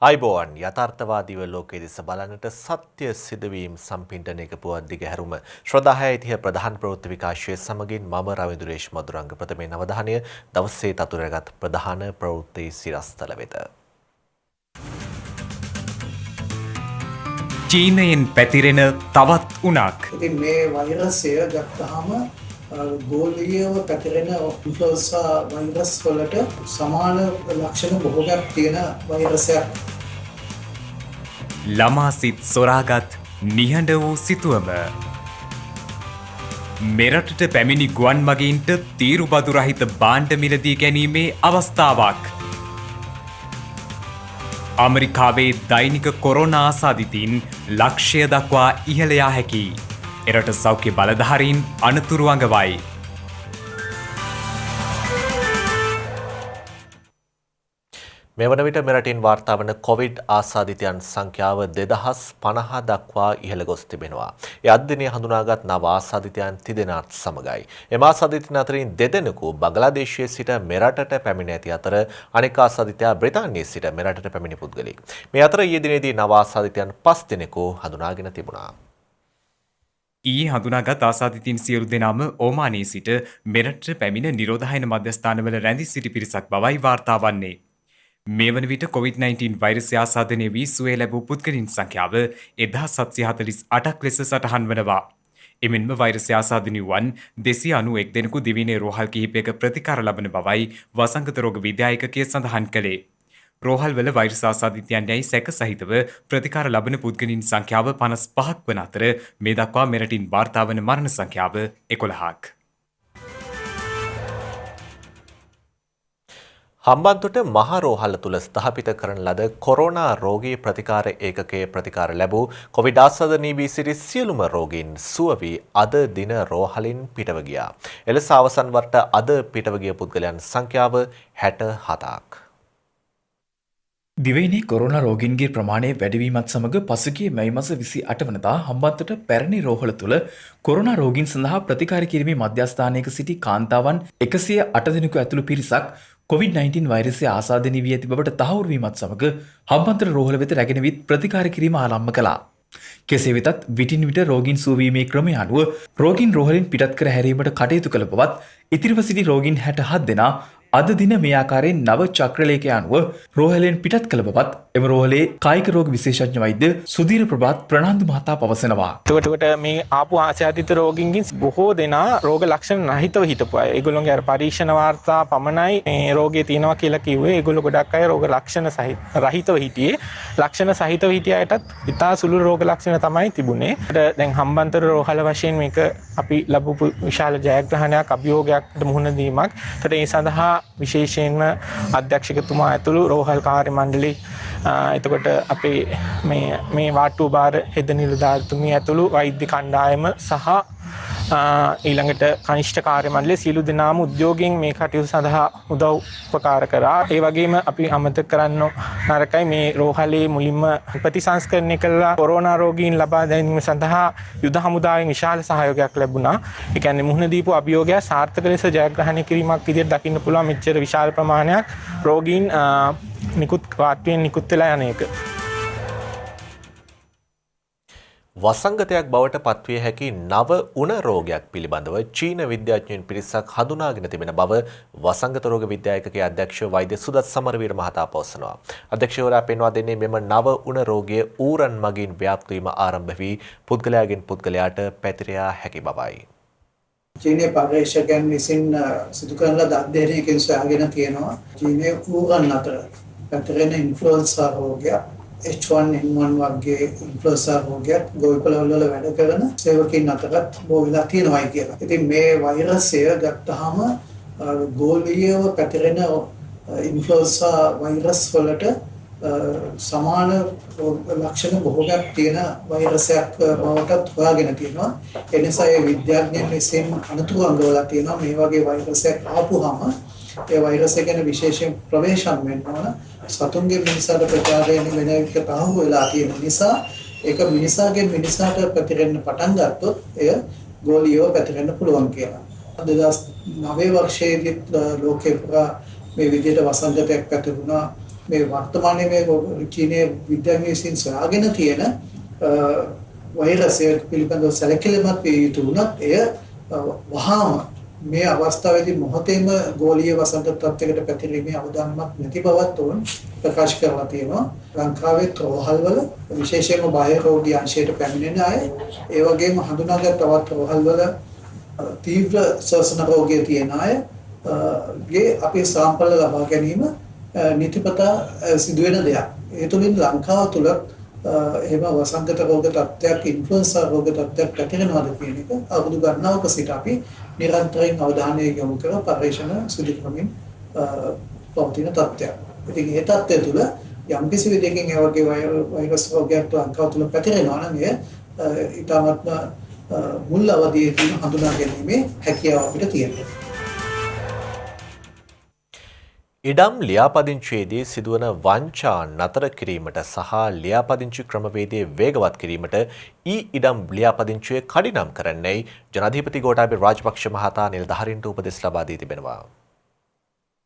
අයිබෝවන් යථාර්ථවාදීව ලෝකයේ දෙස බලන්නට සත්‍ය සිදුවීම් සම්පින්ඩනයක පුවත් දිගහැරුම ශ්‍රද්ධාය ඉතිහ ප්‍රධාන ප්‍රවෘත්ති විකාශය සමගින් මම රවිදුරේෂ් මදුරංග ප්‍රථමයෙන් අවධානය දවසේ තතුරගත් ප්‍රධාන ප්‍රවෘත්ති සිරස්තල වෙත. චීනයෙන් පැතිරෙන තවත් උණක්. ඉතින් මේ වෛරසය ගත්තාම ගෝලීයව පැතිරෙන ඉන්ෆ්ලුවෙන්සා වෛරස් වලට සමාන ලක්ෂණ බොහෝමයක් තියෙන වෛරසයක්. ළමා සිත් සොරාගත් නිහඬ වූ සිතුවම. මෙරටට පැමිණි ගුවන් මගීන්ට තීරුබදු රහිත භාණ්ඩ මිලදී ගැනීමේ අවස්ථාවක්. ඇමරිකාවේ දෛනික කොරෝනා ආසාදිතින් ලක්ෂය දක්වා ඉහළ යා හැකි. එරට සෞඛ්‍ය බලධාරීන් අනතුරු අඟවයි. මෙවන විට මෙරටින් වාර්තා වන කොවිඩ් ආසාදිතයන් සංඛ්‍යාව 2050 දක්වා ඉහළ ගොස් තිබෙනවා. ඒ අද්දිනය හඳුනාගත් නව ආසාදිතයන් තිදෙනාත් සමගයි. එම ආසාදිතයන් අතරින් දෙදෙනෙකු බංගලාදේශයේ සිට මෙරටට පැමිණ ඇති අතර අනෙක් ආසාදිතයා බ්‍රිතාන්‍යයේ සිට මෙරටට පැමිණි පුද්ගලෙක්. මේ අතර ඊයේ දිනේදී නව ආසාදිතයන් 5 දෙනෙකු හඳුනාගෙන තිබුණා. ඊයේ හඳුනාගත් ආසාදිතින් සියලු දෙනාම ඕමානයේ සිට මෙරටට පැමිණ නිරෝධායන මධ්‍යස්ථානවල රැඳී සිටි පිරිසක් බවයි වාර්තා වන්නේ. මේ වන විට COVID-19 වෛරසය ආසාදනය වී සුවය ලැබූ පුද්ගලයන් සංඛ්‍යාව 1748ක් ලෙස සටහන් වනවා. එමෙන්ම වෛරසය ආසාදනය වූවන් 291 දෙනෙකු දිවයිනේ රෝහල් කිහිපයක ප්‍රතිකාර ලබන බවයි වසංගත රෝග විද්‍යායකකය සඳහන් කළේ. රෝහල් වල වෛරස් ආසාදිතයන් යයි සැක සහිතව ප්‍රතිකාර ලබන පුද්ගලයන් සංඛ්‍යාව 55ක් වන අතර මේ දක්වා මෙරටින් වාර්තා වන මරණ සංඛ්‍යාව 11ක්. හම්බන්තොට මහ රෝහල තුල ස්ථාපිත කරන ලද කොරෝනා රෝගී ප්‍රතිකාර ඒකකයේ ප්‍රතිකාර ලැබූ කොවිඩ් ආසාදනී වී සිටි සියලුම රෝගීන් සුව වී අද දින රෝහලින් පිටව ගියා. එලෙස අවසන් වරට අද පිටව ගිය පුද්ගලයන් සංඛ්‍යාව 67ක්. දිවයිනේ කොරෝනා රෝගීන්ගේ ප්‍රමාණය වැඩිවීමත් සමග පසුගිය මැයි මාස 28 වනදා හම්බන්තොට පැරණි රෝහල තුල කොරෝනා රෝගීන් සඳහා ප්‍රතිකාර කිරීමේ මධ්‍යස්ථානයක සිටි කාන්තාවන් 108 දෙනෙකු ඇතුළු පිරිසක් COVID-19 වෛරසය ආසාදනය වී ඇති බවට තහවුරු වීමත් සමග හම්බන්තොට රෝහල වෙත රැගෙන විත් ප්‍රතිකාර කිරීම ආරම්භ කළා. කෙසේ වෙතත් විටින් විට රෝගීන් සුවවීමේ ක්‍රමය අනුව රෝගීන් රෝහලින් පිටත් කර හැරීමට කටයුතු කළ බවත් ඉතිරිව සිටි රෝගීන් 67 දෙනා අද දින මේ ආකාරයෙන් නව චක්‍රලේඛය අනුව රෝහලෙන් පිටත් කළ බවත් එම රෝහලේ කායික රෝග විශේෂඥ වෛද්‍ය සුධීර ප්‍රභාත් ප්‍රනාන්දු මහතා පවසනවා. එතකොට මේ ආපු ආසාදිත රෝගීන්ගෙන් බොහෝ දෙනා රෝග ලක්ෂණ රහිතව හිටපු අය. ඒගොල්ලෝගේ අර පරීක්ෂණ වාර්තා පමණයි මේ රෝගේ තියෙනවා කියලා කිව්වේ. ඒගොල්ලෝ ගොඩක් අය රෝග ලක්ෂණ රහිතව හිටියේ. ලක්ෂණ සහිතව හිටිය අයටත් ඉතා සුළු රෝග ලක්ෂණ තමයි තිබුණේ. දැන් හම්බන්තොට රෝහල වශයෙන් මේක අපි ලැබපු විශාල ජයග්‍රහණයක් අභියෝගයක්ට මුහුණ දීමක්. ඒතට ඒ සඳහා විශේෂයෙන්ම අධ්‍යක්ෂකතුමා ඇතුළු රෝහල් කාර්ය මණ්ඩලය එතකොට අපේ මේ වාට්ටුව භාර හෙද නිලධාරිතුමිය ඇතුළු වෛද්‍ය කණ්ඩායම සහ ඊළඟට කනිෂ්ඨ කාර්ය මණ්ඩලය සියලු දෙනාම උද්‍යෝගයෙන් මේ කටයුතු සඳහා උදව් උපකාර කරා. ඒ වගේම අපි අමතක කරන්න නරකයි මේ රෝහලේ මුලින්ම ප්‍රතිසංස්කරණය කළා කොරෝනා රෝගීන් ලබා ගැනීම සඳහා යුද හමුදාවෙන් විශාල සහයෝගයක් ලැබුණා. ඒ කියන්නේ මුහුණ දීපු අභියෝගය සාර්ථක ලෙස ජයග්‍රහණය කිරීමක් විදිහට දකින්න පුළුවන් මෙච්චර විශාල ප්‍රමාණයක් රෝගීන් නිකුත් වාට්ටුවෙන් නිකුත් වෙලා යන එක. වසංගතයක් බවට පත්විය හැකි නව උණ රෝගයක් පිළිබඳව චීන විද්‍යාඥයන් පිරිසක් හඳුනාගෙන තිබෙන බව වසංගත රෝග විද්‍යායකගේ අධ්‍යක්ෂ වෛද්‍ය සුදත් සමරවීර මහතා පවසනවා. අධ්‍යක්ෂවරයා පෙන්වා දෙන්නේ මෙම නව උණ රෝගය ඌරන් මගින් ව්‍යාප්ත වීම ආරම්භ වී පුද්ගලයාගෙන් පුද්ගලයාට පැතිර යා හැකි බවයි. චීනයේ පර්යේෂකයන් විසින් සිදු කරන ලද අධ්‍යයනයකින් සොයාගෙන තියෙනවා චීනයේ ඌරන් අතර පැතිරෙන ඉන්ෆ්ලුවෙන්සා රෝගය H1N1 වගේ ඉන්ෆ්ලුවෙන්සා රෝගයක් ගොවිපළවල වැඩ කරන සේවකයන් අතරත් බොහෝ වෙලා තියෙනවායි කියලා. ඉතින් මේ වෛරසය ගත්තාම ගෝලීයව පැතිරෙන ඉන්ෆ්ලුවෙන්සා වෛරස් වලට සමාන ලක්ෂණ බොහෝමයක් තියෙන වෛරසයක් බවට හොයාගෙන තියෙනවා. ඒ නිසා ඒ විද්‍යාඥයන් විසින් අනතුරු අඟවලා තියෙනවා මේ වගේ වෛරසයක් ආපුහම ඒ වෛරසය ගැන විශේෂයෙන් ප්‍රවේශම් වෙන්න ඕන. සතුන්ගේ මිනිසාට ප්‍රචාරයෙන් වෙන එක තහවුරු වෙලා තියෙන නිසා ඒක මිනිසාගෙන් මිනිසාට පැතිරෙන්න පටන් ගත්තොත් එය ගෝලීයව පැතිරෙන්න පුළුවන් කියලා. 2009 වර්ෂයේදී ලෝකේ පුරා මේ විදිහට වසංගතයක් පැතිරුණා. මේ වර්තමානයේ මේ චීනයේ විද්‍යාඥයන් විසින් සොයාගෙන තියෙන වෛරසය පිළිබඳව සැලකිලිමත් විය යුතු වුණත් එය වහාම මේ අවස්ථාවේදී මොහොතේම ගෝලීය වසංගත තත්ත්වයකට පැතිරීමේ අවදානමක් නැති බවත් උන් ප්‍රකාශ කරලා තියෙනවා. ලංකාවේ රෝහල්වල විශේෂයෙන්ම බාහිර රෝගී අංශයට පැමිණෙන අය ඒ වගේම හඳුනාගත් තවත් රෝහල්වල තීව්‍ර ශ්වසන රෝගය තියෙන අය ගේ අපේ සාම්පල් ලබා ගැනීම නිතිපතා සිදුවෙන දෙයක්. ඒ තුළින් ලංකාව තුළ එහෙම වසංගත රෝග තත්ත්වයක් ඉන්ෆ්ලුවෙන්සා රෝග තත්ත්වයක් පැතිරෙනවාද කියන එක අවුරුදු ගණනාවක සිට අපි නිරන්තරයෙන් අවධානය යොමු කර පරීක්ෂණ සිදු කරමින් පවතින තත්ත්වයක්. ඉතින් මේ තත්ත්වය තුළ යම්කිසි විදිහකින් ඒ වගේ වෛරස් රෝගයක් ලංකාව තුළ පැතිරෙනවා නම් එය ඊටමත්ම මුල් අවධියේදී හඳුනා ගැනීමේ හැකියාව අපිට තියෙනවා. ඉඩම් ලියාපදිංචියේදී සිදුවන වංචා නතර කිරීමට සහ ලියාපදිංචි ක්‍රමවේදය වේගවත් කිරීමට ඉඩම් ලියාපදිංචිය කඩිනම් කරන්නයි ජනාධිපති ගෝඨාභය රාජපක්ෂ මහතා නිලධාරීන්ට උපදෙස් ලබා දී තිබෙනවා.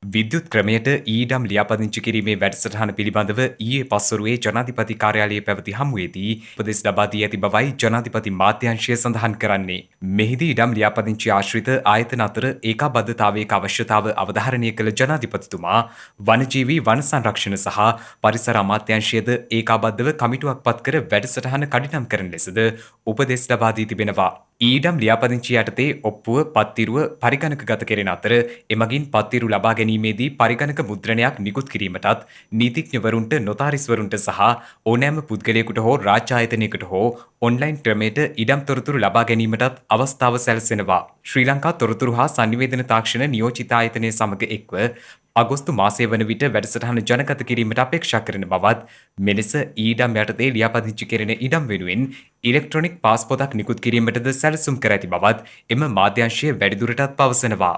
විද්‍යුත් ක්‍රමයට ඊඩම් ලියාපදිංචි කිරීමේ වැඩසටහන පිළිබඳව ඊයේ පස්වරුවේ ජනාධිපති කාර්යාලයේ පැවති හමුවේදී උපදෙස් ලබා දී ඇති බවයි ජනාධිපති මාධ්‍යංශය සඳහන් කරන්නේ. මෙහිදී ඉඩම් ලියාපදිංචි ආශ්‍රිත ආයතන අතර ඒකාබද්ධතාවයක අවශ්‍යතාව අවධාරණය කළ ජනාධිපතිතුමා වනජීවී වන සංරක්ෂණ සහ පරිසර අමාත්‍යාංශයද ඒකාබද්ධව කමිටුවක් පත් කර වැඩසටහන කඩිනම් කරන ලෙසද උපදෙස් ලබා දී තිබෙනවා. ඊඩම් ලියාපදිංචි යටතේ ඔප්පුව පත්තිරුව පරිගණකගත කෙරෙන අතර එමගින් පත්තිරු ලබා ගැනීමේදී පරිගණක මුද්‍රණයක් නිකුත් කිරීමටත් නීතිඥවරුන්ට නොතාරිස්වරුන්ට සහ ඕනෑම පුද්ගලයෙකුට හෝ රාජ්‍ය ආයතනයකට හෝ ඔන්ලයින් ක්‍රමයට ඉඩම් තොරතුරු ලබා ගැනීමටත් අවස්ථාව සැලසෙනවා. ශ්‍රී ලංකා තොරතුරු හා සංනිවේදන තාක්ෂණ නියෝජිත ආයතනය සමග එක්ව අගෝස්තු මාසය වන විට වැඩසටහන ජනගත කිරීමට අපේක්ෂා කරන බවත් මෙලෙස ඊඩම් යටතේ ලියාපදිංචි කෙරෙන ඉඩම් වෙනුවෙන් ඉලෙක්ට්‍රොනික පාස් පොතක් නිකුත් කිරීමටද සැලසුම් කර ඇති බවත් එම මාධ්‍යංශය වැඩිදුරටත් පවසනවා.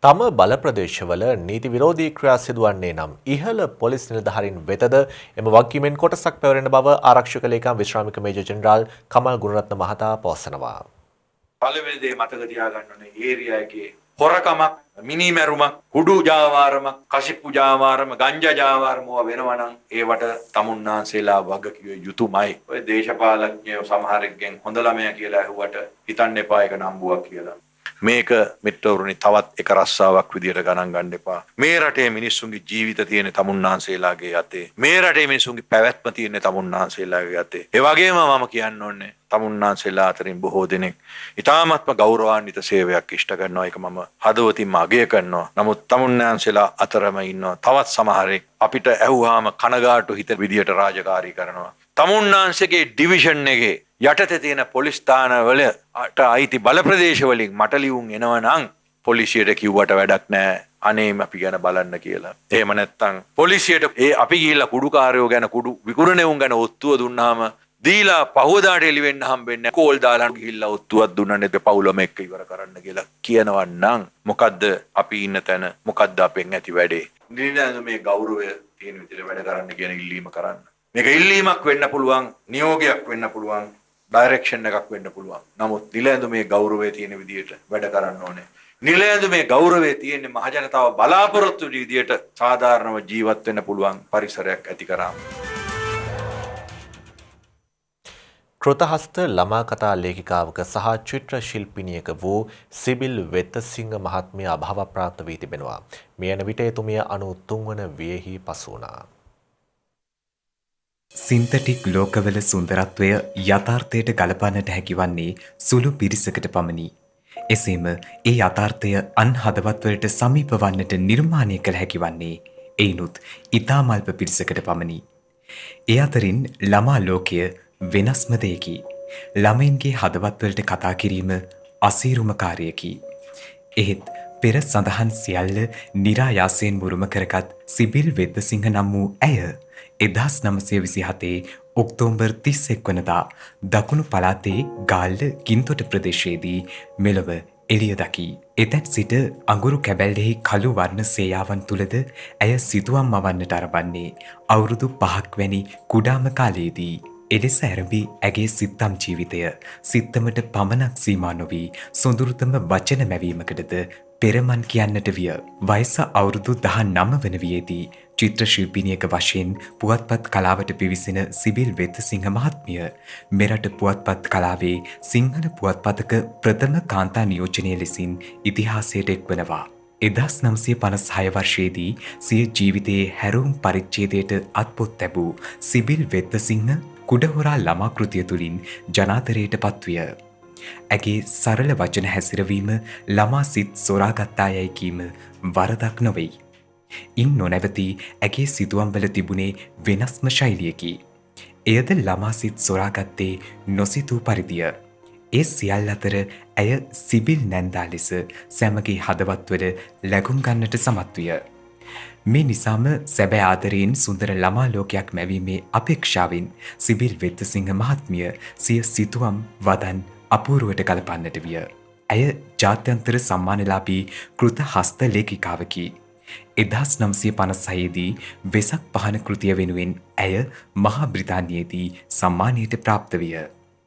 තම බල ප්‍රදේශවල නීති විරෝධී ක්‍රියා සිදුවන්නේ නම් ඉහළ පොලිස් නිලධාරීන් වෙතද එම වගකීමෙන් කොටසක් පැවරෙන බව ආරක්ෂක ලේකම් විශ්‍රාමික මේජර් ජෙනරාල් කමල් ගුණරත්න මහතා පවසනවා. පළවෙනි දේ මතක තියාගන්න ඕනේ ඒරියා එකේ හොරකමක්, මිනිමැරුමක්, කුඩු ජාවාරමක්, කසිප්පු ජාවාරම, ගංජා ජාවාරම වෙනවා නම් ඒවට තමුන්නාන්සේලා වගකිය යුතුමයි. ඔය දේශපාලඥයෝ සමහරෙක්ගෙන් හොඳ ළමයා කියලා ඇහුවට හිතන්න එපා ඒක නම්බුවක් කියලා. මේක මිත්‍රවරුනි තවත් එක රස්සාවක් විදියට ගණන් ගන්න එපා. මේ රටේ මිනිස්සුන්ගේ ජීවිත තියෙන තමුන්නාන්සේලාගේ අතේ. මේ රටේ මිනිස්සුන්ගේ පැවැත්ම තියෙන තමුන්නාන්සේලාගේ අතේ. ඒ වගේම මම කියන්න ඕනේ තමුන්නාන්සේලා අතරින් බොහෝ දෙනෙක් ඉතාමත්ම ගෞරවාන්විත සේවයක් ඉෂ්ට කරනවා. ඒක මම හදවතින්ම අගය කරනවා. නමුත් තමුන්නාන්සේලා අතරම ඉන්නවා තවත් සමහරෙක් අපිට ඇහුවාම කනගාටු හිත විදියට රාජකාරී කරනවා. තමුන්නාන්සේගේ ඩිවිෂන් එකේ යටතේ තියෙන පොලිස් ස්ථානවලට අයිති බල ප්‍රදේශ වලින් මට ලියුම් එනවා නම් පොලිසියට කිව්වට වැඩක් නැහැ. අනේ අපි ගැන බලන්න කියලා. එහෙම නැත්නම් පොලිසියට අපි ගිහිල්ලා කුඩුකාරයෝ ගැන කුඩු විකුණනෙවුන් ගැන ඔත්තුව දුන්නාම දීලා පහවදාට එළි වෙන්න හම්බෙන්නේ කෝල් දාලා ගිහිල්ලා ඔත්තුවක් දුන්නා නේද පවුලම එක්ක ඉවර කරන්න කියලා කියනවා නම් මොකද්ද අපි ඉන්න තැන මොකද්ද අපෙන් ඇති වැඩේ? නිලධාරීන් මේ ගෞරවය තියෙන විදිහට වැඩ කරන්න කියන ඉල්ලීම කරන්න. මේක ඉල්ලීමක් වෙන්න පුළුවන්, නියෝගයක් වෙන්න පුළුවන්, ඩයිරෙක්ෂන් එකක් වෙන්න පුළුවන්. නමුත් නිලැඳුමේ ගෞරවය තියෙන විදිහට වැඩ කරන්න ඕනේ. නිලැඳුමේ ගෞරවය තියෙන්නේ මහජනතාව බලාපොරොත්තු වෙන විදිහට සාධාරණව ජීවත් වෙන්න පුළුවන් පරිසරයක් ඇති කරාම. කෘතහස්ත ළමා කතා ලේඛිකාවක සහ චිත්‍ර ශිල්පිනියක වූ සිබිල් වෙත්තසිංහ මහත්මිය අභාවප්‍රාප්ත වී තිබෙනවා. මේ යන විට එතුමිය 93 වන වියෙහි පසු වුණා. සින්තටික් ලෝකවල සුන්දරත්වය යථාර්ථයට ගලපන්නට හැකිවන්නේ සුළු පිරිසකට පමණි. එසේම ඒ යථාර්ථය අන් හදවත්වලට සමීප වන්නට නිර්මාණය කළ හැකිවන්නේ එයිනුත් ඉතා මල්ප පිරිසකට පමණි. ඒ අතරින් ළමා ලෝකය වෙනස්ම දෙයකි. ළමයින්ගේ හදවත්වලට කතා කිරීම අසීරුම කාර්යයකි. එහෙත් පෙර සඳහන් සියල්ල නිරායාසයෙන් මුරුම කරගත් සිබිල් වෙද්දසිංහ නම් වූ ඇය 1927 ඔක්තෝබර් 31 වනදා දකුණු පළාතේ ගාල්ල ගින්තොට ප්‍රදේශයේදී මෙලොව එළිය දකි. එතැන් සිට අඟුරු කැබැල්ලෙහි කළු වර්ණ සේයාවන් තුලද ඇය සිතුවම් මවන්නට අරඹන්නේ අවුරුදු 5ක් වැනි කුඩාම කාලයේදී. එලෙස ඇරඹි ඇගේ සිත්තම් ජීවිතය සිත්තමට පමණක් සීමා නොවී සොඳුරුතම වචන මැවීමකටද පෙරමන් කියන්නට විය. වයස අවුරුදු 19 වන වියේදී චිත්‍ර ශිල්පිනියක වශයෙන් පුවත්පත් කලාවට පිවිසෙන සිබිල් වෙත්තසිංහ මහත්මිය මෙරට පුවත්පත් කලාවේ සිංහල පුවත්පතක ප්‍රථම කාන්තා නියෝජනය ලෙසින් ඉතිහාසයට එක්වනවා. 1956 වර්ෂයේදී සිය ජීවිතයේ හැරවුම් පරිච්ඡේදයට අත්පොත් ලැබූ සිබිල් වෙත්තසිංහ කුඩහොරා ළමා කෘතිය තුළින් ජනාදරයට පත්විය. ඇගේ සරල වචන හැසිරවීම ළමා සිත් සොරාගත්තා යැයි කීම වරදක් නොවෙයි. ඉන් නොනැවතී ඇගේ සිතුවම්වල තිබුණේ වෙනස්ම ශෛලියකි. එයද ළමා සිත් සොරාගත්තේ නොසිතූ පරිදිය. ඒ සියල් අතර ඇය සිබිල් නැන්දා ලෙස සැමගේ හදවත්වල ලැගුම් ගන්නට සමත් විය. මේ නිසාම සැබෑ ආදරයෙන් සුන්දර ළමා ලෝකයක් මැවීමේ අපේක්ෂාවෙන් සිබිල් වෙත්තසිංහ මහත්මිය සිය සිතුවම් වදන් අපූරුවට ගලපන්නට විය. ඇය ජාත්‍යන්තර සම්මානලාභී කෘත හස්ත ලේඛිකාවකි. 1956 දී වෙසක් පහන කෘතිය වෙනුවෙන් ඇය මහා බ්‍රිතාන්‍යයේදී සම්මානයට ප්‍රාප්ත විය.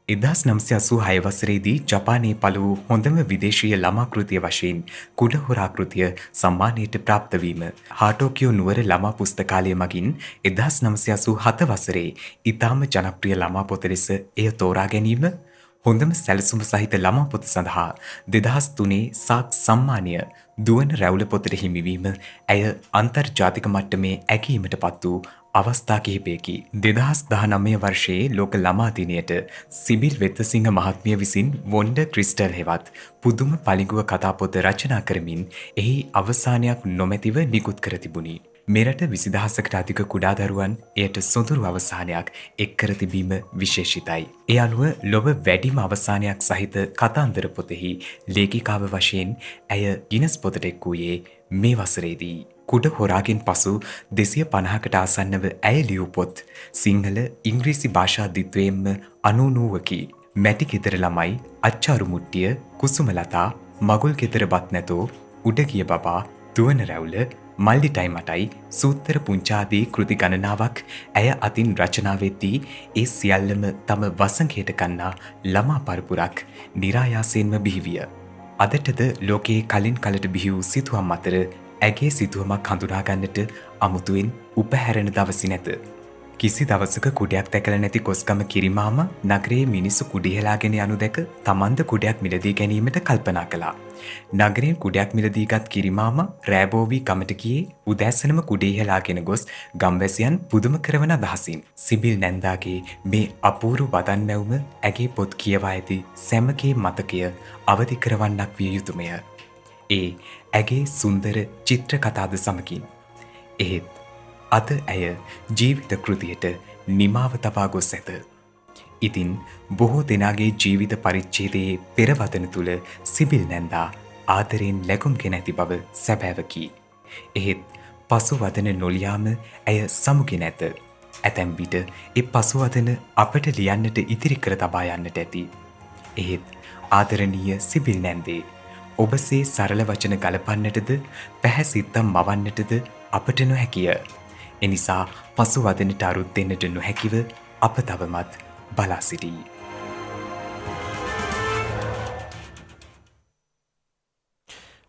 1986 වසරේදී ජපානයේ පළ වූ හොඳම විදේශීය ළමා කෘතිය වශයෙන් කුඩහොරා කෘතිය සම්මානයට ප්‍රාප්ත වීම හාටෝකියෝ නුවර ළමා පුස්තකාලය මගින් 1987 වසරේ ඉතාම ජනප්‍රිය ළමා පොත ලෙස එය තෝරා ගැනීම හොඳම සැලසුම සහිත ළමා පොත සඳහා 2003 සාක් සම්මානය දුවන රැවුල පොතට හිමිවීම ඇය අන්තර්ජාතික මට්ටමේ ඇගීමට පත් වූ අවස්ථා කිහිපයකි. 2019 වර්ෂයේ ලෝක ළමා දිනයට සිබිල් වෙත්තසිංහ මහත්මිය විසින් වොන්ඩර් ක්‍රිස්ටල් හෙවත් පුදුම පළිඟුව කතා පොත රචනා කරමින් එහි අවසානයක් නොමැතිව නිකුත් කර තිබුණි. මෙරට 20000කට අධික කුඩා දරුවන් එයට සොඳුරු අවසානයක් එක් කර තිබීම විශේෂිතයි. ඒ අනුව ලොව වැඩිම අවසානයක් සහිත කතාන්දර පොතෙහි ලේඛිකාව වශයෙන් ඇය ගිනස් පොතට එක් වූයේ මේ වසරේදී. කුඩ හොරාගෙන් පසු 250කට ආසන්නව ඇය ලියූ පොත් සිංහල ඉංග්‍රීසි භාෂා දිත්වයෙන්ම 99කි. මැටි ගෙදර ළමයි, අච්චාරු මුට්ටිය, කුසුමලතා, මගුල් ගෙදර බත් නැතෝ, උඩගිය බබා, දුවන රැවුල, මල්ලිටයි මටයි, සූත්තර පුංචාදී කෘති ගණනාවක් ඇය අතින් රචනා වෙද්දී ඒ සියල්ලම තම වසඟයට ගන්නා ළමා පරපුරක් નિરાයාසයෙන්ම බිහිවිය. අදටද ලෝකයේ කලින් කලට බිහි වූ සිතුවම් අතර ඇගේ සිතුවමක් හඳුනා ගන්නට අමුතුවෙන් උපහැරෙන දවසි නැත. කිසි දවසක කුඩයක් දැකලා නැති කොස්ගම කිරිමාම නගරයේ මිනිස්සු කුඩිහෙලාගෙන යනු දැක තමන්ද කුඩයක් මිලදී ගැනීමට කල්පනා කළා. නගරයෙන් කුඩයක් මිලදීගත් කිරිමාම රෑබෝවී ගමට ගියේ උදෑසනම කුඩිහෙලාගෙන ගොස් ගම්වැසියන් පුදුම කරවන අදහසින්. සිබිල් නැන්දාගේ මේ අපූර්ව වදන් මැවුම ඇගේ පොත් කියවා ඇති සැමගේ මතකය අවදි කරවන්නක් විය යුතුමය. ඒ ඇගේ සුන්දර චිත්‍ර කතාද සමගින්. එහෙත් අද ඇය ජීවිත කෘතියට නිමාව තබා ගොස් ඇත. ඉතින් බොහෝ දෙනාගේ ජීවිත පරිච්ඡේදයේ පෙරවදන තුල සිබිල් නැන්දා ආදරයෙන් ලැබුම්ගෙන ඇති බව සැබෑවකි. එහෙත් පසුවදන නොලියාම ඇය සමුගෙන ඇත. ඇතැම් විට ඒ පසුවදන අපට ලියන්නට ඉතිරි කර තබා යන්නට ඇති. එහෙත් ආදරණීය සිබිල් නැන්දේ ඔබසේ සරල වචන ගලපන්නටද පැහැසිත්තම් මවන්නටද අපට නොහැකිය. එනිසා පසුවදනට අරුත් දෙන්නට නොහැකිව අප තවමත් බලා සිටී.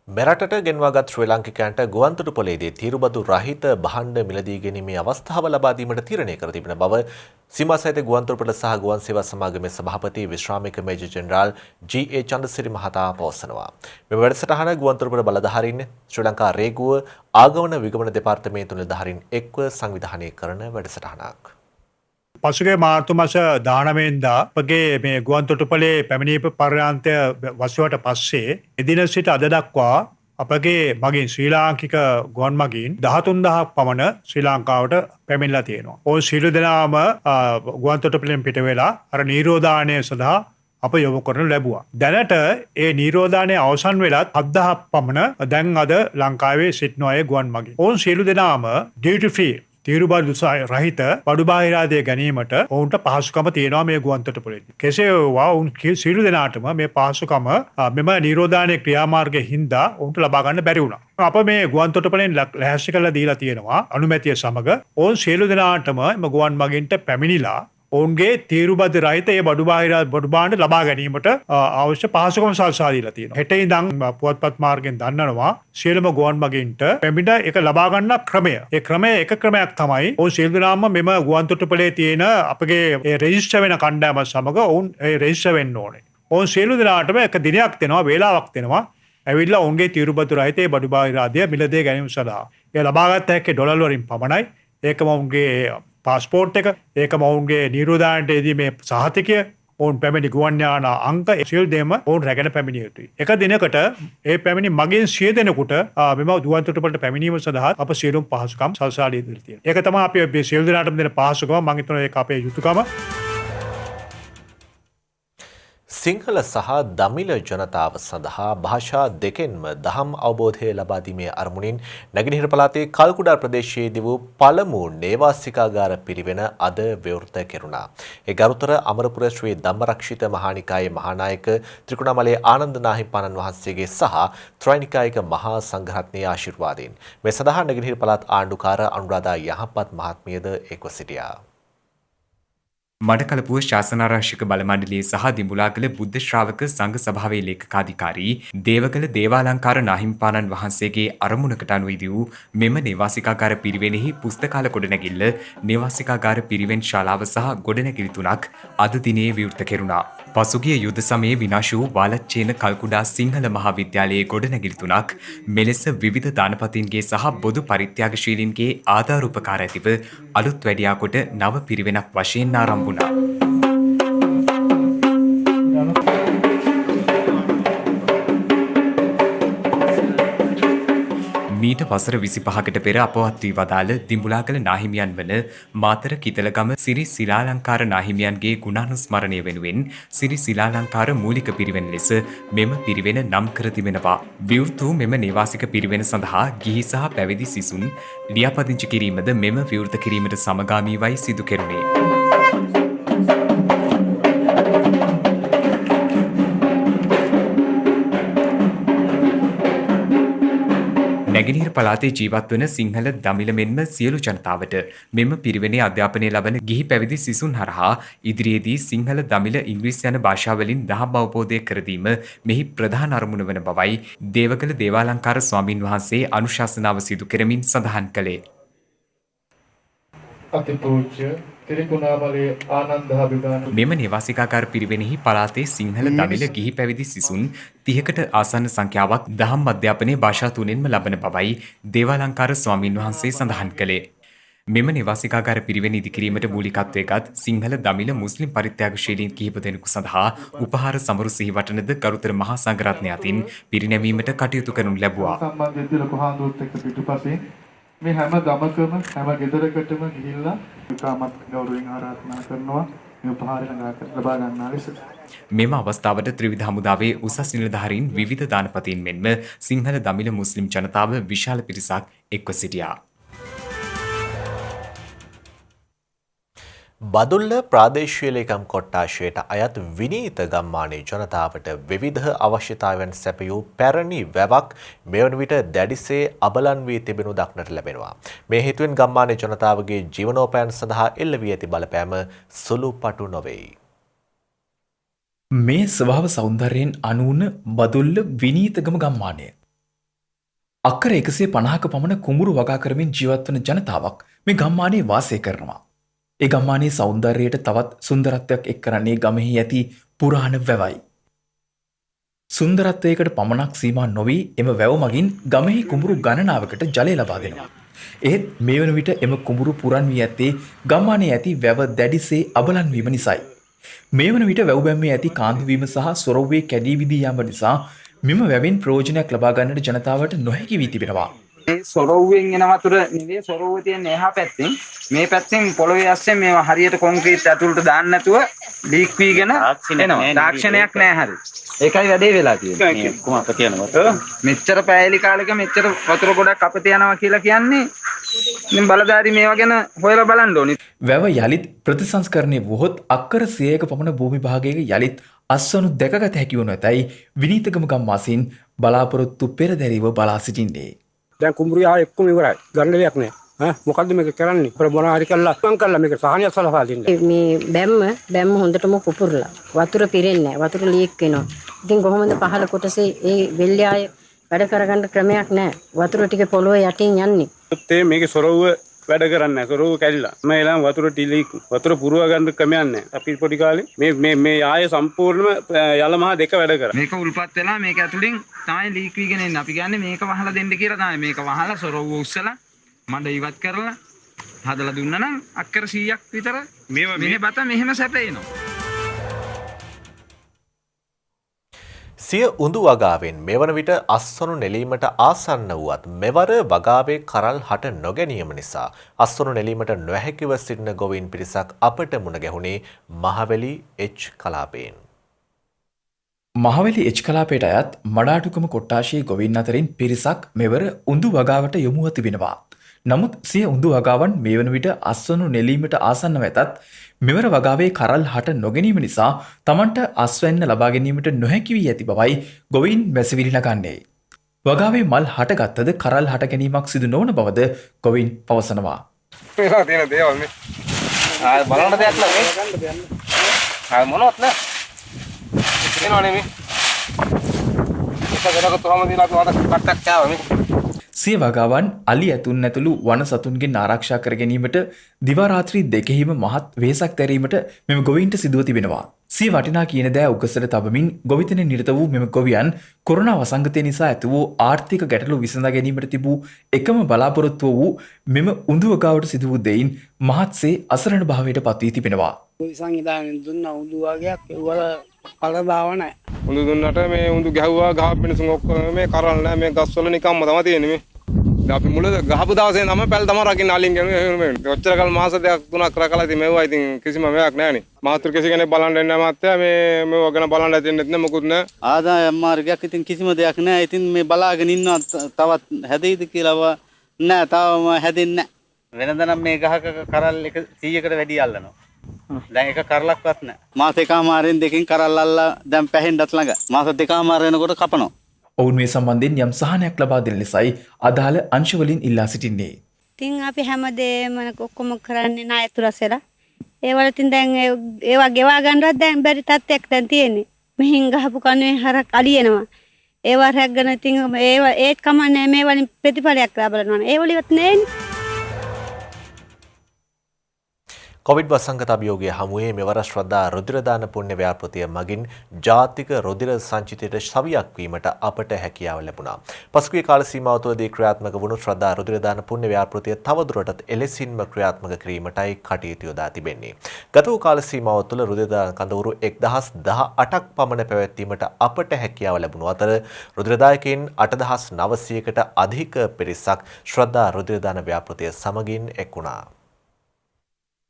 මෙරටට ගෙන්වාගත් ශ්‍රී ලාංකිකයන්ට ගුවන්තොටුපළේදී තීරුබදු රහිත භාණ්ඩ මිලදී ගැනීමේ අවස්ථාව ලබා දීමට තීරණය කර තිබෙන බව සීමා සහිත ගුවන්තොටුපළ සහ ගුවන් සේවා සමාගමේ සභාපති විශ්‍රාමික මේජර් ජෙනරාල් ජී.ඒ. චන්ද්‍රසිරි මහතා පවසනවා. මේ වැඩසටහන ගුවන්තොටුපළ බලධාරීන් ශ්‍රී ලංකා රේගුව ආගමන විගමන දෙපාර්තමේන්තු නිලධාරීන් එක්ව සංවිධානය කරන වැඩසටහනක්. පසුගේ මාර්තු මස 19 අපගේ මේ ගුවන්තොටුපළේ පැමිණීම පර්යාන්තය වසුවට පස්සේ එදින සිට අද දක්වා අපගේ මගින් ශ්‍රී ලාංකික ගුවන් මගින් 13000ක් පමණ ශ්‍රී ලංකාවට පැමිණලා තියෙනවා. ඔවුන් සියලු දෙනාම ගුවන්තොටුපළෙන් පිට වෙලා අර නිරෝධානය සඳහා අප යොමු කරනු ලැබුවා. දැනට ඒ නිරෝධානය අවසන් වෙලත් 7000ක් පමණ දැන් අද ලංකාවේ සිටින අය ගුවන් මගින්. ඔවුන් සියලු දෙනාම ඩියුටි ෆ්‍රී තීරුබදු රහිත බඩු බාහිරාදය ගැනීමට ඔවුන්ට පහසුකම තියෙනවා මේ ගුවන්තොටුපළේදී. කෙසේ වේවා ඔවුන් සියලු දෙනාටම මේ පහසුකම මෙම නිරෝධානයේ ක්‍රියාමාර්ගයේ හින්දා ඔවුන්ට ලබා ගන්න බැරි වුණා. අප මේ ගුවන්තොටුපළෙන් ලැහැස්ති කරලා දීලා තියෙනවා අනුමැතිය සමග ඔවුන් සියලු දෙනාටම එම ගුවන් මගින්ට පැමිණිලා ඔවුන්ගේ තීරුබද්ධ රහිත ඒ බඩු භාණ්ඩ ලබා ගැනීමට අවශ්‍ය පහසුකම් සලසා දීලා තියෙනවා. හෙට ඉඳන් පුවත්පත් මාර්ගයෙන් දන්නනවා සියලුම ගුවන් මගීන්ට පැමිණ එක ලබා ගන්න ක්‍රමය. ඒ ක්‍රමය එක ක්‍රමයක් තමයි ඔවුන් සියලු දෙනාම මෙම ගුවන් තොටුපළේ තියෙන අපගේ ඒ රෙජිස්ටර් වෙන කණ්ඩායම සමග ඔවුන් ඒ රෙජිස්ටර් වෙන්න ඕනේ. ඔවුන් සියලු දෙනාටම එක දිනයක් දෙනවා, වේලාවක් දෙනවා. ඇවිල්ලා ඔවුන්ගේ තීරුබද්ධ රහිත ඒ බඩු භාණ්ඩ ආදිය මිලදී ගැනීම සඳහා. ඒ ලබාගත් හැක්කේ ඩොලර් වලින් පමණයි. ඒකම ඔවුන්ගේ පාස්පෝර්ට් එක, ඒකම ඔවුන්ගේ නිරෝධායනයේදී මේ සහතිකය, ඔවුන් පැමිණි ගුවන් යාන අංක සියලු දේම ඔවුන් රැගෙන පැමිණිය යුතුයි. එක දිනකට ඒ පැමිණි මගින් 100 දෙනෙකුට මෙම ගුවන් තොටුපළට පැමිණීම සඳහා අප සියලුම පහසුකම් සලසා දීලා තියෙනවා. ඒක තමයි අපි මේ සියලු දෙනාටම දෙන පහසුකම. මම හිතනවා ඒක අපේ යුතුයකම. සිංහල සහ දමිළ ජනතාව සඳහා භාෂා දෙකෙන්ම දහම් අවබෝධය ලබා දීමේ අරමුණින් නැගෙනහිර පළාතේ කල්කුඩා ප්‍රදේශයේදී වූ පළමු නේවාසිකාගාර පිරිවෙන අද විවෘත කෙරුණා. ඒ ගරුතර අමරපුර ශ්‍රී ධම්මරක්ෂිත මහානිකායේ මහානායක ත්‍රිකුණාමලේ ආනන්ද නාහිමිපාණන් වහන්සේගේ සහ ත්‍රිනිකායික මහා සංඝරත්නයේ ආශිර්වාදයෙන් මේ සඳහා නැගෙනහිර පළාත් ආණ්ඩුකාර අනුරාධා යහපත් මහත්මියද එක්ව සිටියා. මඩකලපුව ශාසනාරක්ෂක බල මණ්ඩලයේ සහ දිඹුලාගල බුද්ධ ශ්‍රාවක සංඝ සභාවේ ලේකකාධිකාරී දේවගල දේවාලංකාර නාහිමිපාණන් වහන්සේගේ අරමුණකට අනුව ඉදි වූ මෙම නේවාසිකාගාර පිරිවෙනෙහි පුස්තකාල ගොඩනැගිල්ල නේවාසිකාගාර පිරිවෙන් ශාලාව සහ ගොඩනැගිලි 3ක් අද දිනේ විවෘත කෙරුණා. පසුගිය යුද සමයේ විනාශ වූ වාලච්චේන කල්කුඩා සිංහල මහාවිද්‍යාලයේ ගොඩනැගිලි 3ක් මෙලෙස විවිධ දානපතින්ගේ සහ බොදු පරිත්‍යාගශීලීන්ගේ ආධාර උපකාර ඇතිව අලුත් වැඩියා කොට නව පිරිවෙනක් වශයෙන් ආරම්භ වුණා. මීට වසර 25කට පෙර අපවත් වී වදාළ දිඹුලාගල නාහිමියන් වන මාතර කිතලගම සිරි සිලාලංකාර නාහිමියන්ගේ ගුණානුස්මරණය වෙනුවෙන් සිරි සිලාලංකාර මූලික පිරිවෙන ලෙස මෙම පිරිවෙන නම් කර තිබෙනවා. විවෘත වූ මෙම නේවාසික පිරිවෙන සඳහා ගිහි සහ පැවිදි සිසුන් ලියාපදිංචි කිරීමද මෙම විවෘත කිරීමට සමගාමීවයි සිදු කෙරුණේ. නැගෙනහිර පළාතේ ජීවත් වන සිංහල දමිළ මෙන්ම සියලු ජනතාවට මෙම පිරිවෙනේ අධ්‍යාපනය ලබන ගිහි පැවිදි සිසුන් හරහා ඉදිරියේදී සිංහල දමිළ ඉංග්‍රීසි යන භාෂාවලින් දහම් අවබෝධය කර දීම මෙහි ප්‍රධාන අරමුණ වන බවයි දේවගල දේවාලංකාර ස්වාමින් වහන්සේ අනුශාසනාව සිදු කරමින් සඳහන් කළේ. අතිපූජ්‍ය ත්‍රිකුණාමලේ ආනන්ද අභිදාන මෙම නේවාසිකාගාර පිරිවෙනෙහි පළාතේ සිංහල දමිළ ගිහි පැවිදි සිසුන් 30කට ආසන්න සංඛ්‍යාවක් දහම් අධ්‍යාපනය භාෂා තුනෙන්ම ලබන බවයි දේවාලංකාර ස්වාමින් වහන්සේ සඳහන් කළේ. මෙම නේවාසිකාගාර පිරිවෙන ඉදිකිරීමට මූලිකත්වයගත් සිංහල දමිළ මුස්ලිම් පරිත්‍යාගශීලීන් කිහිප දෙනෙකු සඳහා උපහාර සමරු සිහිවටනද ගරුතර මහා සංඝරත්නය අතින් පිරිනැමීමට කටයුතු කරනු ලැබුවා. සම්බන්ධ ලොකු හාමුදුරුවොත් එක්ක පිටුපසින් මේ හැම ගමකම හැම ගෙදරකටම ගිහිල්ලා ඉතාමත් ගෞරවයෙන් ආරාධනා කරනවා මේ උපහාර ලබා ගන්නා ලෙස. මෙම අවස්ථාවට ත්‍රිවිධ හමුදාවේ උසස් නිලධාරීන් විවිධ දානපතීන් මෙන්ම සිංහල දමිළ මුස්ලිම් ජනතාව විශාල පිරිසක් එක්ව සිටියා. බදුල්ල ප්‍රාදේශීය ලේකම් කොට්ටාශයට අයත් විනීත ගම්මානයේ ජනතාවට විවිධ අවශ්‍යතාවයන් සැපයූ පැරණි වැවක් මෙවන විට දැඩිසේ අබලන් වී තිබෙනු දක්නට ලැබෙනවා. මේ හේතුවෙන් ගම්මානයේ ජනතාවගේ ජීවනෝපායන සඳහා එල්ල වී ඇති බලපෑම සුළුපටු නොවේ. මේ ස්වභාව සෞන්දර්යයෙන් අනූන බදුල්ල විනීතගම ගම්මානය. අක්කර 150ක පමණ කුඹුරු වගා කරමින් ජීවත් වන ජනතාවක් මේ ගම්මානයේ වාසය කරනවා. ඒ ගම්මානයේ සෞන්දර්යයට තවත් සුන්දරත්වයක් එක් කරන්නේ ගමෙහි ඇති පුරාණ වැවයි. සුන්දරත්වයකට පමණක් සීමා නොවී එම වැව මගින් ගමෙහි කුඹුරු ගණනාවකට ජලය ලබා දෙනවා. ඒත් මේ වන විට එම කුඹුරු පුරන් වී ඇත්තේ ගම්මානයේ ඇති වැව දැඩිසේ අබලන් වීම නිසායි. මේ වන විට වැව් බැම්මේ ඇති කාන්දු වීම සහ සොරව්වේ කැඩී විදී යාම නිසා මෙම වැවෙන් ප්‍රයෝජනයක් ලබා ගන්නට ජනතාවට නොහැකි වී තිබෙනවා. මේ සොරව්වෙන් එන වතුර නෙවෙයි සොරව්ව තියෙන එහා පැත්තෙන් මේ පැත්තෙන් පොළොවේ ඇස්සෙන් මේවා හරියට කොන්ක්‍රීට් ඇතුළට දාන්න නැතුව ලීක් වීගෙන එනවා. තාක්ෂණයක් නැහැ හරි. ඒකයි වැඩේ වෙලා තියෙන්නේ. කොහොම අපත යනවා. මෙච්චර පැයලි කාලෙක මෙච්චර වතුර ගොඩක් අපත යනවා කියලා කියන්නේ ඉතින් බලධාරී මේවා ගැන හොයලා බලන්න ඕනේ. වැව යලිත් ප්‍රතිසංස්කරණය වුවහොත් අක්කර 100ක පමණ භූමි භාගයක යලිත් අස්වනු දැකගත හැකි වනු ඇතැයි විනීතගම ගම්වාසීන් බලාපොරොත්තු පෙරදැරිව බලා සිටින්නේ. දැන් කුඹුරු යාව එක්කම ඉවරයි. ගන්න දෙයක් නැහැ. මොකද්ද මේක කරන්නේ? අපර මොනවා හරි කළා මං කළා මේක සහනියක් සලසා දෙන්න. මේ බැම්ම හොඳටම පුපුරලා වතුර පිරෙන්නේ නැහැ. වතුර ලීක් වෙනවා. ඉතින් කොහොමද පහළ කොටසේ ඒ වෙල්යාය වැඩ කරගන්න ක්‍රමයක් නැහැ. වතුර ටික පොළොවේ යටින් යන්නේ. ඒ මේකේ සොරවුව වැඩ කරන්නේ නැහැ. සොරවුව කැඩිලා. මම එළාම වතුර ටිලීක් වතුර පුරව ගන්න ක්‍රමයක් නැහැ. අපි පොඩි කාලේ මේ ආය සම්පූර්ණම යලමහා දෙක වැඩ කරා. මේක උල්පත් වෙලා මේක ඇතුලින් තමයි ලීක් වීගෙන එන්නේ. අපි කියන්නේ මේක වහලා දෙන්න කියලා තමයි. මේක වහලා සොරවුව උස්සලා මඩ ඉවත් කරලා හදලා දුන්නා නම් අක්කර 100ක් විතර මෙහෙ බත මෙහෙම සැපේනවා. සිය උඳු වගාවෙන් මෙවන විට අස්වනු නෙලීමට ආසන්න වුවත් මෙවර වගාවේ කරල් හට නොගැනීම නිසා අස්වනු නෙලීමට නොහැකිව සිටින ගොවීන් පිරිසක් අපට මුණ ගැහුණේ මහවැලි එච් කලාපයෙන්. මහවැලි එච් කලාපයට අයත් මඩාටුකම කොට්ටාශයේ ගොවින් අතරින් පිරිසක් මෙවර උඳු වගාවට යොමුව තිබෙනවා. නමුත් සිය උඳු වගාවන් මේ වන විට අස්වනු නෙලීමට ආසන්නව ඇතත් මෙවර වගාවේ කරල් හට නොගැනීම නිසා තමන්ට අස්වැන්න ලබා ගැනීමට නොහැකි වී ඇති බවයි ගොවීන් වැසිවිලි නගන්නේ. වගාවේ මල් හටගත්තද කරල් හට ගැනීමක් සිදු නොවන බවද ගොවීන් පවසනවා. මේවා තියෙන දේවල් මේ. බලන්න දෙයක් නැහැ. මොනවත් නැහැ. කියනවනේ මේ. ඒක ගොඩක් තොරම දීලා අපි වඩ කට්ටක් කෑවා මේ. සිය වගාවන් අලි ඇතුන් ඇතුළු වන සතුන්ගෙන් ආරක්ෂා කර ගැනීමට දිවා රාත්‍රී දෙකෙහිම මහත් වෙහෙසක් දැරීමට මෙම ගොවීන්ට සිදුව තිබෙනවා. සිය වටිනා කියන දෑ උගසට තබමින් ගොවිතැන නිරත වූ මෙම ගොවියන් කොරෝනා වසංගතය නිසා ඇති වූ ආර්ථික ගැටලු විසඳා ගැනීමට තිබූ එකම බලාපොරොත්තුව වූ මෙම උඳු වගාවට සිදු වූ දෙයින් මහත්සේ අසරණ භාවයට පත් වී තිබෙනවා. සංවිධානයෙන් දුන්න උඳු වගයක් ඒවල පළදාව නැහැ. උඳු දුන්නට මේ උඳු ගැහුවා ගහ පිණිසුන් ඔක්කොම මේ කරල් නැහැ මේ ගස්වල නිකම්ම තමයි තියෙන්නේ මේ. අපි මුල ගහපු දවසේ තමයි පැල් තමයි රකින්න අලින් ගෙන ඔච්චර කල් මාස දෙකක් තුනක් රකලා ඉතින් මෙවුවා ඉතින් කිසිම මේවක් නැහැ නේ. මාතෘ කිසි කෙනෙක් බලන්න එන්නේ නැහැ මාත්‍යා මේ වගන බලන්න දෙන්නෙත් නැහැ මොකුත් නැහැ. ආදායම් මාර්ගයක් ඉතින් කිසිම දෙයක් නැහැ. ඉතින් මේ බලාගෙන ඉන්නවා තවත් හැදෙයිද කියලා නෑ තාම හැදෙන්නේ නැහැ. වෙනද නම් මේ ගහක කරල් 100කට වැඩි අල්ලනවා. දැන් එක කරලක්වත් නැහැ. මාස එකමාරෙන් දෙකකින් කරල් අල්ලලා දැන් පැහෙන්නත් ළඟ. මාස දෙකමාර වෙනකොට කපනවා. ඔවුන් මේ සම්බන්ධයෙන් යම් සහනයක් ලබා දෙන ලෙසයි අදාළ අංශවලින් ඉල්ලා සිටින්නේ. ඉතින් අපි හැමදේම ඔක්කොම කරන්නේ ණයතුරසලා. ඒ වල ඉතින් දැන් ඒවා ගෙවා ගන්නවත් දැන් බැරි තත්ත්වයක් දැන් තියෙන්නේ. මෙහින් ගහපු කණුවේ හරක් අලියනවා. ඒවා රැග්ගන ඉතින් ඒවා ඒත් කමන්නේ මේ වලින් ප්‍රතිඵලයක් ලබා බලනවා. ඒ වලිවත් නෑනේ. කොවිඩ් වසංගත අභියෝගය හමුවේ මෙවර ශ්‍රද්ධා රුධිරදාන පුණ්‍ය ව්‍යාපෘතිය මගින් ජාතික රුධිර සංචිතයට සවියක් වීමට අපට හැකියාව ලැබුණා. පසුගිය කාල සීමාව තුළදී ක්‍රියාත්මක වුණු ශ්‍රද්ධා රුධිරදාන පුණ්‍ය ව්‍යාපෘතිය තවදුරටත් එලෙසින්ම ක්‍රියාත්මක කිරීමටයි කටයුතු යොදා තිබෙන්නේ. ගත වූ කාල සීමාව තුළ රුධිරදාන කඳවුරු 1018ක් පමණ පැවැත්වීමට අපට හැකියාව ලැබුණු අතර රුධිරදායකයින් 8900කට අධික පිරිසක් ශ්‍රද්ධා රුධිරදාන ව්‍යාපෘතිය සමගින් එක් වුණා.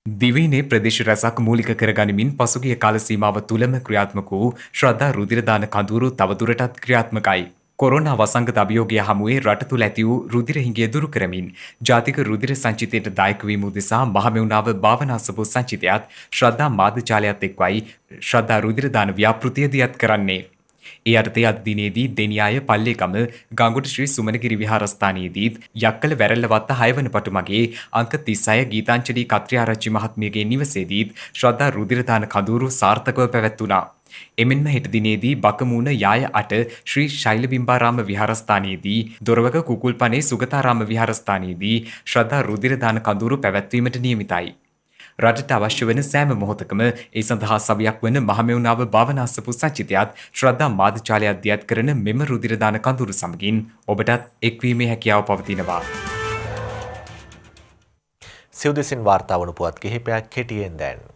දිවයිනේ ප්‍රදේශ රැසක් මූලික කරගනිමින් පසුගිය කාල සීමාව තුළම ක්‍රියාත්මක වූ ශ්‍රද්ධා රුධිරදාන කඳවුරු තවදුරටත් ක්‍රියාත්මකයි. කොරෝනා වසංගත අභියෝගය හමුවේ රට තුළ ඇති වූ රුධිර හිඟය දුරු කරමින් ජාතික රුධිර සංචිතයට දායක වීම උදෙසා මහමෙවුනාව භාවනා සභාව සංචිතයත් ශ්‍රද්ධා මාධ්‍යාලයත් එක්වයි ශ්‍රද්ධා රුධිරදාන ව්‍යාපෘතිය දියත් කරන්නේ. ඒ අර්ථය අද දිනේදී දෙනියාය පල්ලේකම ගංගොඩ ශ්‍රී සුමනගිරි විහාරස්ථානයේදීත් යක්කල වැරැල්ලවත්ත 6 වන පටුමගේ අංක 36 ගීතාංජලි කත්‍රිආරච්චි මහත්මියගේ නිවසේදීත් ශ්‍රද්ධා රුධිරදාන කඳවුරු සාර්ථකව පැවැත්වුණා. එමෙන්ම හෙට දිනේදී බකමූණ යාය 8 ශ්‍රී ශෛලබිම්බාරාම විහාරස්ථානයේදී දොරවක කුකුල්පනේ සුගතාරාම විහාරස්ථානයේදී ශ්‍රද්ධා රුධිරදාන කඳවුරු පැවැත්වීමට නියමිතයි. රටට අවශ්‍ය වන සෑම මොහොතකම ඒ සඳහා සවියක් වන මහමෙවුනාව භාවනාසපු සංචිතයත් ශ්‍රද්ධා මාධ්‍යාලයත් දියත් කරන මෙම රුධිරදාන කඳවුරු සමගින් ඔබටත් එක්වීමේ හැකියාව පවතිනවා. සිව්දෙසින් වාර්තා වන පුවත් කිහිපයක් කෙටියෙන් දැන්.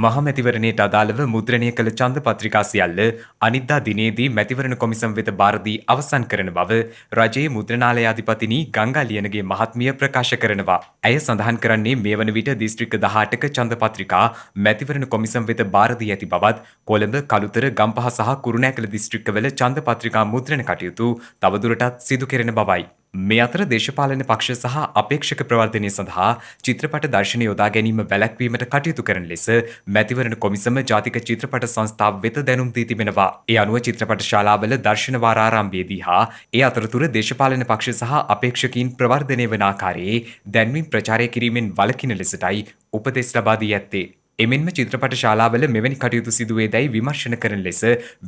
මහමැතිවරණයට අදාළව මුද්‍රණය කළ ඡන්ද පත්‍රිකා සියල්ල අනිද්දා දිනේදී මැතිවරණ කොමිසම වෙත බාර දී අවසන් කරන බව රජයේ මුද්‍රණාලයාධිපතිනි ගංගාලියනගේ මහත්මිය ප්‍රකාශ කරනවා. ඇය සඳහන් කරන්නේ මේ වන විට දිස්ත්‍රික්ක 18ක ඡන්ද පත්‍රිකා මැතිවරණ කොමිසම වෙත බාර දී ඇති බවත් කොළඹ, කළුතර, ගම්පහ සහ කුරුණෑකල දිස්ත්‍රික්කවල ඡන්ද පත්‍රිකා මුද්‍රණ කටයුතු තවදුරටත් සිදු කෙරෙන බවයි. මේ අතර දේශපාලන පක්ෂ සහ අපේක්ෂක ප්‍රවර්ධනය සඳහා චිත්‍රපට දර්ශන යොදා ගැනීම වැළැක්වීමට කටයුතු කරන ලෙස මැතිවරණ කොමිසම ජාතික චිත්‍රපට සංස්ථාව වෙත දැනුම් දී තිබෙනවා. ඒ අනුව චිත්‍රපට ශාලාවල දර්ශන වාර ආරම්භයේදී හා ඒ අතරතුර දේශපාලන පක්ෂ සහ අපේක්ෂකීන් ප්‍රවර්ධනය වන ආකාරයේ දැන්වීම් ප්‍රචාරය කිරීමෙන් වළකින ලෙසටයි උපදෙස් ලබා දී ඇත්තේ. එමෙන්ම චිත්‍රපට ශාලාවල මෙවැනි කටයුතු සිදුවේ දැයි විමර්ශන කරන ලෙස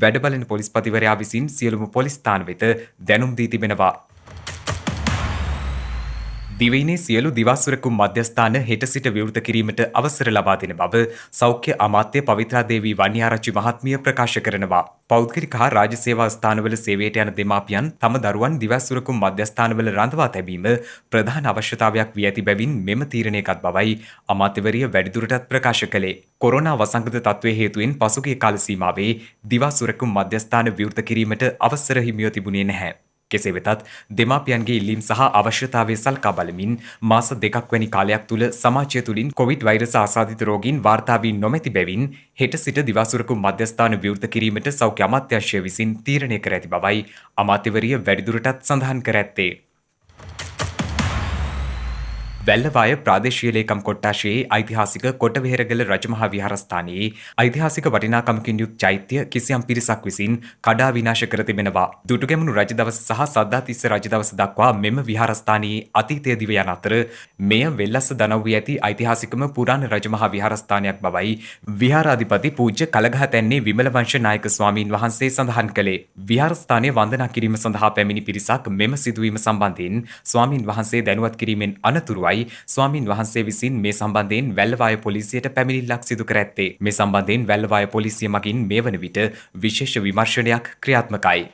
වැඩබලන පොලිස්පතිවරයා විසින් සියලුම පොලිස් ස්ථාන වෙත දැනුම් දී තිබෙනවා. දිවයිනේ සියලු දිවාසුරකුම් මධ්‍යස්ථාන හෙට සිට විවෘත කිරීමට අවසර ලබා දෙන බව සෞඛ්‍ය අමාත්‍ය පවිත්‍රා දේවී වන්‍යාරච්චි මහත්මිය ප්‍රකාශ කරනවා. පෞද්ගලික හා රාජ්‍ය සේවා ස්ථානවල සේවයට යන දෙමාපියන් තම දරුවන් දිවාසුරකුම් මධ්‍යස්ථානවල රඳවා තැබීම ප්‍රධාන අවශ්‍යතාවයක් වී ඇති බැවින් මෙම තීරණය ගත් බවයි අමාත්‍යවරිය වැඩිදුරටත් ප්‍රකාශ කළේ. කොරෝනා වසංගත තත්ත්වයේ හේතුවෙන් පසුගිය කාල සීමාවේ දිවාසුරකුම් මධ්‍යස්ථාන විවෘත කිරීමට අවසර හිමිව තිබුණේ නැහැ. කෙසේ වෙතත් දෙමාපියන්ගේ ඉල්ලීම් සහ අවශ්‍යතාවය සලකා බලමින් මාස 2ක් වැනි කාලයක් තුල සමාජය තුලින් කොවිඩ් වෛරස ආසාදිත රෝගීන් වාර්තා වී නොමැති බැවින් හෙට සිට දිවාසුරකුම් මධ්‍යස්ථාන විවෘත කිරීමට සෞඛ්‍ය අමාත්‍යාංශය විසින් තීරණය කර ඇති බවයි අමාත්‍යවරිය වැඩිදුරටත් සඳහන් කර ඇත්තේ. වැල්ලවාය ප්‍රාදේශීය ලේකම් කොට්ටාශයේ ඓතිහාසික කොටවෙහෙරගල රජමහා විහාරස්ථානයේ ඓතිහාසික වටිනාකමකින් යුත් චෛත්‍ය කිසියම් පිරිසක් විසින් කඩා විනාශ කර තිබෙනවා. දුටුගැමුණු රජදවස සහ සද්ධාතිස්ස රජදවස දක්වා මෙම විහාරස්ථානයේ අතීතය දිව යන අතර මෙය වෙල්ලස්ස දනව්වී ඇති ඓතිහාසිකම පුරාණ රජමහා විහාරස්ථානයක් බවයි විහාරාධිපති පූජ්‍ය කලගහතැන්නේ විමල වංශ නායක ස්වාමීන් වහන්සේ සඳහන් කළේ. විහාරස්ථානය වන්දනා කිරීම සඳහා පැමිණි පිරිසක් මෙම සිදුවීම සම්බන්ධයෙන් ස්වාමීන් වහන්සේ දැනුවත් කිරීමෙන් අනතුරුවයි ස්වාමීන් වහන්සේ විසින් මේ සම්බන්ධයෙන් වැල්ලවාය පොලිසියට පැමිණිල්ලක් සිදු කර ඇත්තේ. මේ සම්බන්ධයෙන් වැල්ලවාය පොලිසිය මගින් මේ වන විට විශේෂ විමර්ශනයක් ක්‍රියාත්මකයි.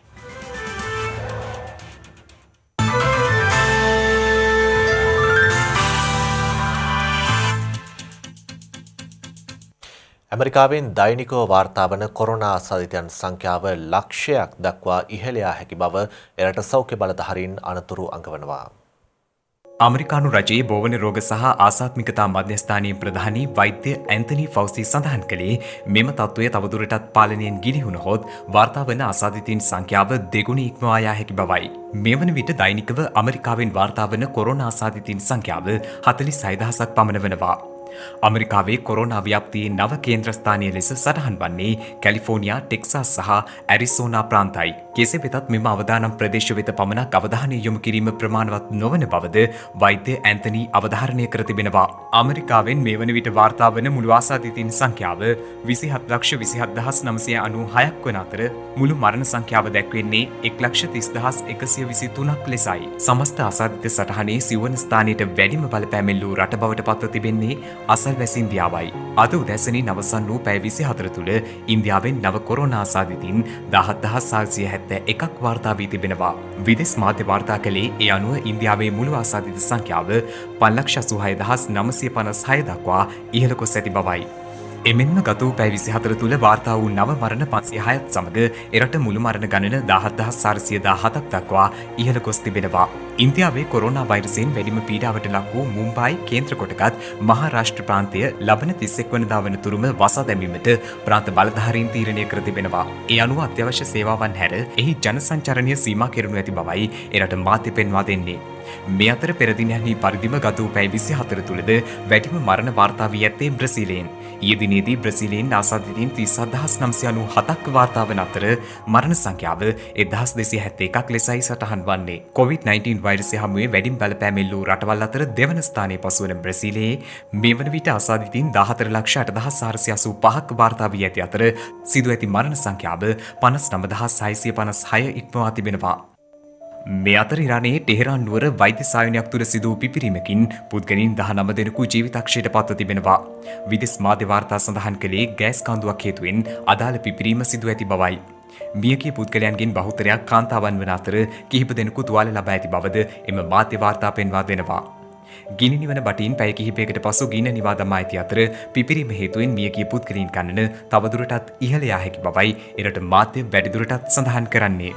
ඇමරිකාවෙන් දෛනිකව වාර්තා වන කොරෝනා ආසාදිතයන් සංඛ්‍යාව ලක්ෂයක් දක්වා ඉහළ යා හැකි බව එරට සෞඛ්‍ය බලධාරීන් අනතුරු අඟවනවා. අමරිකානු රජයේ බෝවන රෝග සහ ආසාත්මිකතා මධ්‍යස්ථානයේ ප්‍රධානී වෛද්‍ය ඇන්තනි ෆෞසි සඳහන් කළේ මෙම තත්ත්වය තවදුරටත් පාලනයෙන් ගිලිහුණහොත් වාර්තා වන ආසාදිතයින් සංඛ්‍යාව දෙගුණ ඉක්මවා යා හැකි බවයි. මේ වන විට දෛනිකව අමරිකාවෙන් වාර්තා වන කොරෝනා ආසාදිතයින් සංඛ්‍යාව 46000ක් පමණ වෙනවා. අමරිකාවේ කොරෝනා ව්‍යාප්තියේ නව කේන්ද්‍රස්ථානය ලෙස සටහන් වන්නේ කැලිෆෝනියා, ටෙක්සාස් සහ ඇරිසෝනා ප්‍රාන්තයි. කෙසේ වෙතත් මෙම අවදානම් ප්‍රදේශ වෙත පමණක් අවධානය යොමු කිරීම ප්‍රමාණවත් නොවන බවද වෛද්‍ය ඇන්තනි අවධාරණය කර තිබෙනවා. අමරිකාවෙන් මේ වන විට වාර්තා වන මුළු ආසාදිතයින් සංඛ්‍යාව 27,27996ක් වන අතර මුළු මරණ සංඛ්‍යාව දැක්වෙන්නේ 1,30,123ක් ලෙසයි. සමස්ත ආසාදිත සටහනේ සිවන ස්ථානයට වැඩිම බලපෑමෙන් ලූ රට බවට පත්ව තිබෙන්නේ අසල්වැසි ඉන්දියාවයි. අද උදැසනින් අවසන් වූ පැය 24 තුළ ඉන්දියාවෙන් නව කොරෝනා ආසාදිතින් 17,471ක් වාර්තා වී තිබෙනවා. විදෙස් මාධ්‍ය වාර්තා කළේ ඒ අනුව ඉන්දියාවේ මුළු ආසාදිත සංඛ්‍යාව 5,86,956 දක්වා ඉහළ ගොස් ඇති බවයි. එමෙන්ම ගත වූ පැය 24 තුළ වාර්තා වූ නව මරණ 506ත් සමග එරට මුළු මරණ ගණන 17,417ක් දක්වා ඉහළ ගොස් තිබෙනවා. ඉන්දියාවේ කොරෝනා වෛරසයෙන් වැඩිම පීඩාවට ලක් වූ මුම්බායි කේන්ද්‍ර කොටගත් මහාරාෂ්ට්‍ර ප්‍රාන්තය ලබන 31 වනදා වනතුරුම වසා දැමීමට ප්‍රාන්ත බලධාරීන් තීරණය කර තිබෙනවා. ඒ අනුව අත්‍යවශ්‍ය සේවාවන් හැර එහි ජනසංචරණය සීමා කෙරෙනු ඇති බවයි එරට මාධ්‍ය පෙන්වා දෙන්නේ. මේ අතර පෙර දිනයන්හි පරිදිම ගත වූ පැය 24 තුළද වැඩිම මරණ වාර්තා වී ඇත්තේ බ්‍රසීලයෙන්. ඊයේ දිනේදී බ්‍රසීලයෙන් ආසාදිතයින් 37997ක් වාර්තා වන අතර මරණ සංඛ්‍යාව 1271ක් ලෙසයි සටහන් වන්නේ. COVID-19 වෛරසය හමුවේ වැඩිම බලපෑමෙන් ලූ රටවල් අතර දෙවන ස්ථානයේ පසුවන බ්‍රසීලයේ මේ වන විට ආසාදිතයින් 14,08,485ක් වාර්තා වී ඇති අතර සිදු ඇති මරණ සංඛ්‍යාව 59,656 ඉක්මවා තිබෙනවා. මේ අතර ඉරානයේ ටෙහෙරාන් නුවර වෛද්‍ය සායනයක් තුළ සිදු වූ පිපිරීමකින් පුද්ගලයන් 19 දෙනෙකු ජීවිතක්ෂයට පත්ව තිබෙනවා. විදෙස් මාධ්‍ය වාර්තා සඳහන් කළේ ගෑස් කාන්දුවක් හේතුවෙන් අදාළ පිපිරීම සිදු ඇති බවයි. මියගිය පුද්ගලයන්ගෙන් බහුතරයක් කාන්තාවන් වන අතර කිහිප දෙනෙකු තුවාල ලබා ඇති බවද එම මාධ්‍ය වාර්තා පෙන්වා දෙනවා. ගිනි නිවන බටින් පැය කිහිපයකට පසු ගින්න නිවා දමා ඇති අතර පිපිරීම හේතුවෙන් මියගිය පුද්ගලයන් ගණන තවදුරටත් ඉහළ යා හැකි බවයි එරට මාධ්‍ය වැඩිදුරටත් සඳහන් කරන්නේ.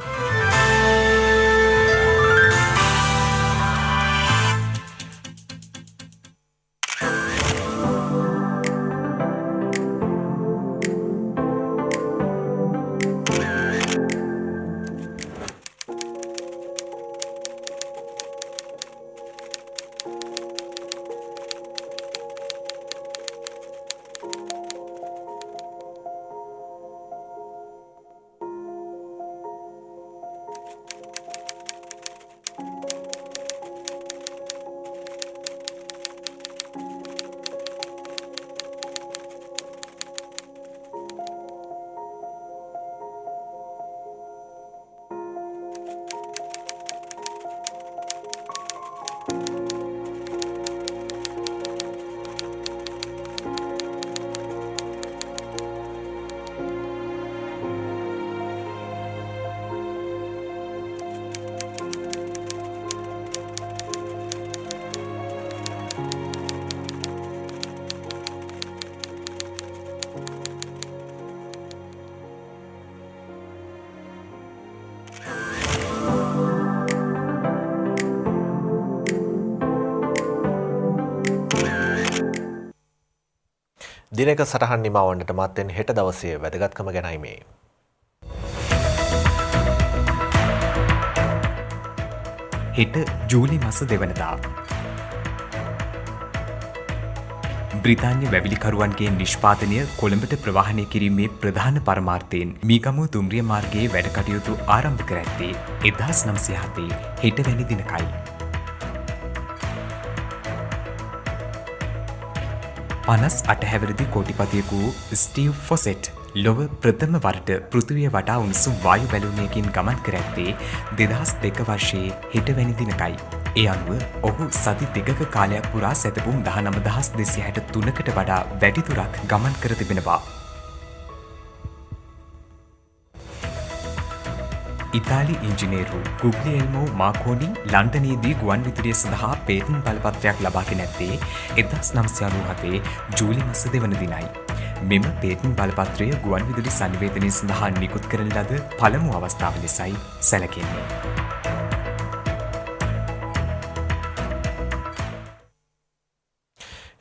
දිනක සටහන් නිමවන්නට මත්තෙන් හෙට දවසේ වැදගත්කම ගැනයි මේ. හෙට ජූලි මස 2 වෙනිදා බ්‍රිතාන්‍ය වැවිලිකරුවන්ගේ නිෂ්පාදනය කොළඹට ප්‍රවාහනය කිරීමේ ප්‍රධාන පරමාර්ථයෙන් මීගමුව දුම්රිය මාර්ගයේ වැඩ කටයුතු ආරම්භ කර ඇත්තේ 1907 හෙට වැනි දිනකයි. 58 හැවිරිදි කෝටිපතියෙකු ස්ටීව් ෆොසෙට් ලොව ප්‍රථම වරට පෘථිවිය වටා උණුසුම් වායු බැලුමයකින් ගමන් කර ඇත්තේ 2002 වර්ෂයේ හෙට වැනි දිනකයි. ඒ අනුව ඔහු සති දෙකක කාලයක් පුරා සැතපුම් 19263කට වඩා වැඩි දුරක් ගමන් කර තිබෙනවා. ඉතාලි ඉංජිනේරු ගුග්ලියෙල්මෝ මාකෝනි ලන්ඩනයේදී ගුවන් විදුලිය සඳහා පේටන්ට් බලපත්‍රයක් ලබාගෙන ඇත්තේ 1997 ජූලි මාස 2 වන දිනයි. මෙම පේටන්ට් බලපත්‍රය ගුවන් විදුලි සංනිවේදනය සඳහා නිකුත් කරන ලද පළමු අවස්ථාව ලෙසයි සැලකෙන්නේ.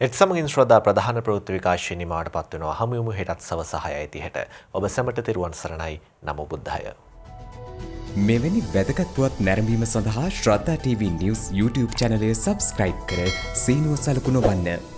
එත් සමගින් ශ්‍රද්ධා ප්‍රධාන ප්‍රවෘත්ති විකාශය නිමාවට පත්වනවා. හමු යමු හෙටත් සවස 6:30ට. ඔබ සැමට තෙරුවන් සරණයි. නමෝ බුද්ධාය. මෙවැනි වැදගත් පුවත් නැරඹීම සඳහා ශ්‍රද්ධා TV News YouTube චැනලය සබස්ක්‍රයිබ් කර සීනුව සලකුණ වන්න.